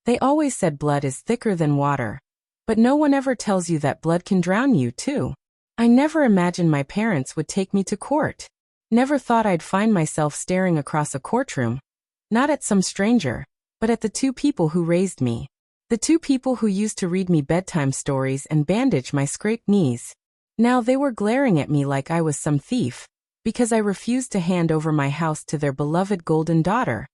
They always said blood is thicker than water. But no one ever tells you that blood can drown you, too. I never imagined my parents would take me to court. Never thought I'd find myself staring across a courtroom. Not at some stranger, but at the two people who raised me. The two people who used to read me bedtime stories and bandage my scraped knees. Now they were glaring at me like I was some thief, because I refused to hand over my house to their beloved golden daughter.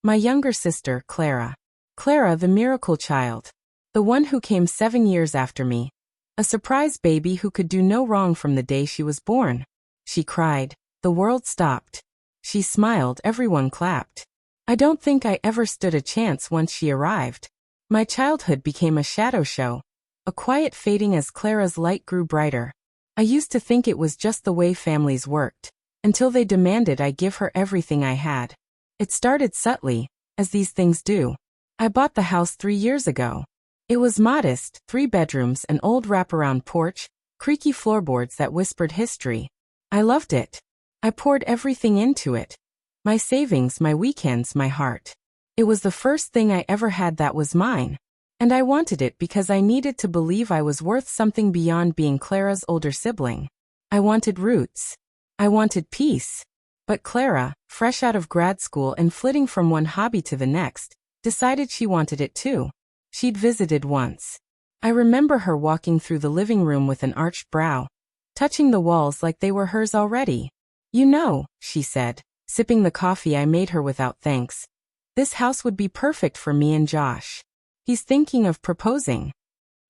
My younger sister, Clara. Clara, the miracle child. The one who came 7 years after me. A surprise baby who could do no wrong from the day she was born. She cried. The world stopped. She smiled. Everyone clapped. I don't think I ever stood a chance once she arrived. My childhood became a shadow show. A quiet fading as Clara's light grew brighter. I used to think it was just the way families worked, until they demanded I give her everything I had. It started subtly, as these things do. I bought the house 3 years ago. It was modest, 3 bedrooms, an old wraparound porch, creaky floorboards that whispered history. I loved it. I poured everything into it. My savings, my weekends, my heart. It was the first thing I ever had that was mine. And I wanted it because I needed to believe I was worth something beyond being Clara's older sibling. I wanted roots. I wanted peace. But Clara, fresh out of grad school and flitting from one hobby to the next, decided she wanted it too. She'd visited once. I remember her walking through the living room with an arched brow, touching the walls like they were hers already. You know, she said, sipping the coffee I made her without thanks. This house would be perfect for me and Josh. He's thinking of proposing.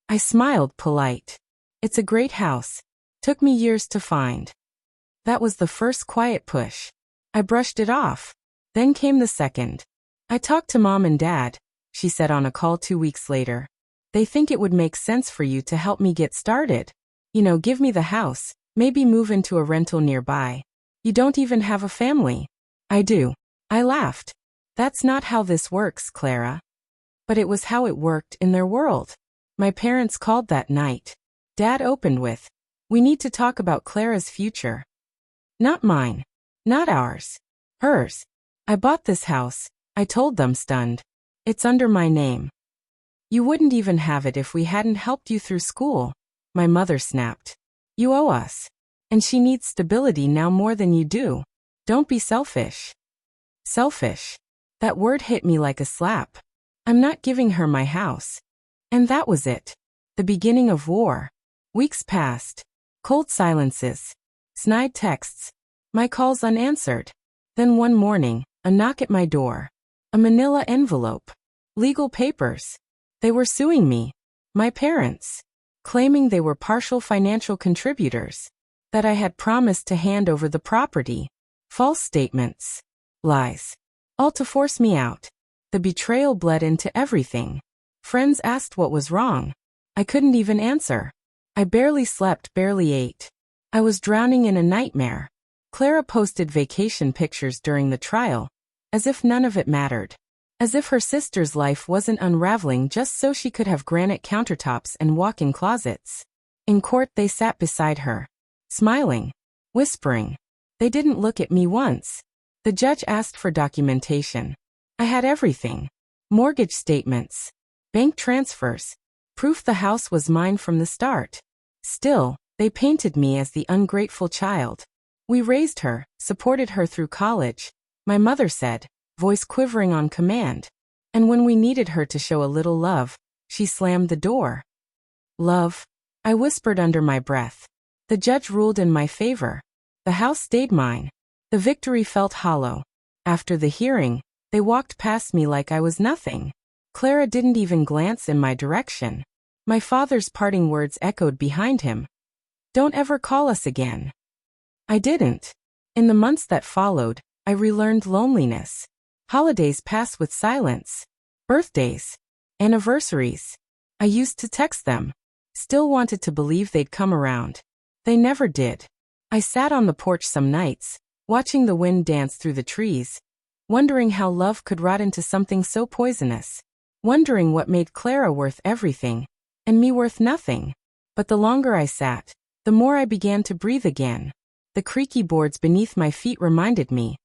I smiled, polite. It's a great house. Took me years to find. That was the first quiet push. I brushed it off. Then came the second. I talked to Mom and Dad, she said on a call 2 weeks later. They think it would make sense for you to help me get started. You know, give me the house, maybe move into a rental nearby. You don't even have a family. I do. I laughed. That's not how this works, Clara. But it was how it worked in their world. My parents called that night. Dad opened with, "We need to talk about Clara's future." Not mine. Not ours. Hers. I bought this house, I told them, stunned. It's under my name. You wouldn't even have it if we hadn't helped you through school, my mother snapped. You owe us. And she needs stability now more than you do. Don't be selfish. Selfish. That word hit me like a slap. I'm not giving her my house. And that was it. The beginning of war. Weeks passed. Cold silences. Snide texts. My calls unanswered. Then one morning, a knock at my door. A manila envelope. Legal papers. They were suing me. My parents. Claiming they were partial financial contributors. That I had promised to hand over the property. False statements. Lies. All to force me out. The betrayal bled into everything. Friends asked what was wrong. I couldn't even answer. I barely slept, barely ate. I was drowning in a nightmare. Clara posted vacation pictures during the trial, as if none of it mattered. As if her sister's life wasn't unraveling just so she could have granite countertops and walk-in closets. In court they sat beside her, smiling, whispering. They didn't look at me once. The judge asked for documentation. I had everything. Mortgage statements, bank transfers, proof the house was mine from the start. Still, they painted me as the ungrateful child. We raised her, supported her through college, my mother said, voice quivering on command. And when we needed her to show a little love, she slammed the door. Love? I whispered under my breath. The judge ruled in my favor. The house stayed mine. The victory felt hollow. After the hearing, they walked past me like I was nothing. Clara didn't even glance in my direction. My father's parting words echoed behind him. Don't ever call us again. I didn't. In the months that followed, I relearned loneliness. Holidays passed with silence. Birthdays. Anniversaries. I used to text them. Still wanted to believe they'd come around. They never did. I sat on the porch some nights, watching the wind dance through the trees, wondering how love could rot into something so poisonous. Wondering what made Clara worth everything, and me worth nothing. But the longer I sat, the more I began to breathe again. The creaky boards beneath my feet reminded me.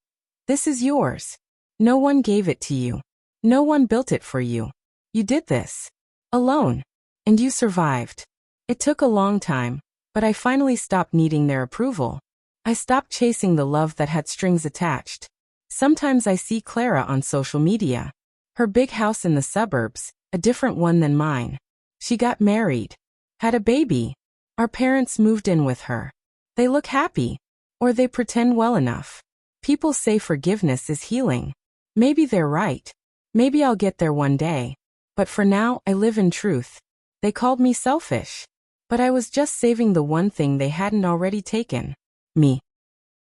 This is yours. No one gave it to you. No one built it for you. You did this. Alone. And you survived. It took a long time, but I finally stopped needing their approval. I stopped chasing the love that had strings attached. Sometimes I see Clara on social media. Her big house in the suburbs, a different one than mine. She got married. Had a baby. Our parents moved in with her. They look happy. Or they pretend well enough. People say forgiveness is healing. Maybe they're right. Maybe I'll get there one day. But for now, I live in truth. They called me selfish. But I was just saving the one thing they hadn't already taken. Me.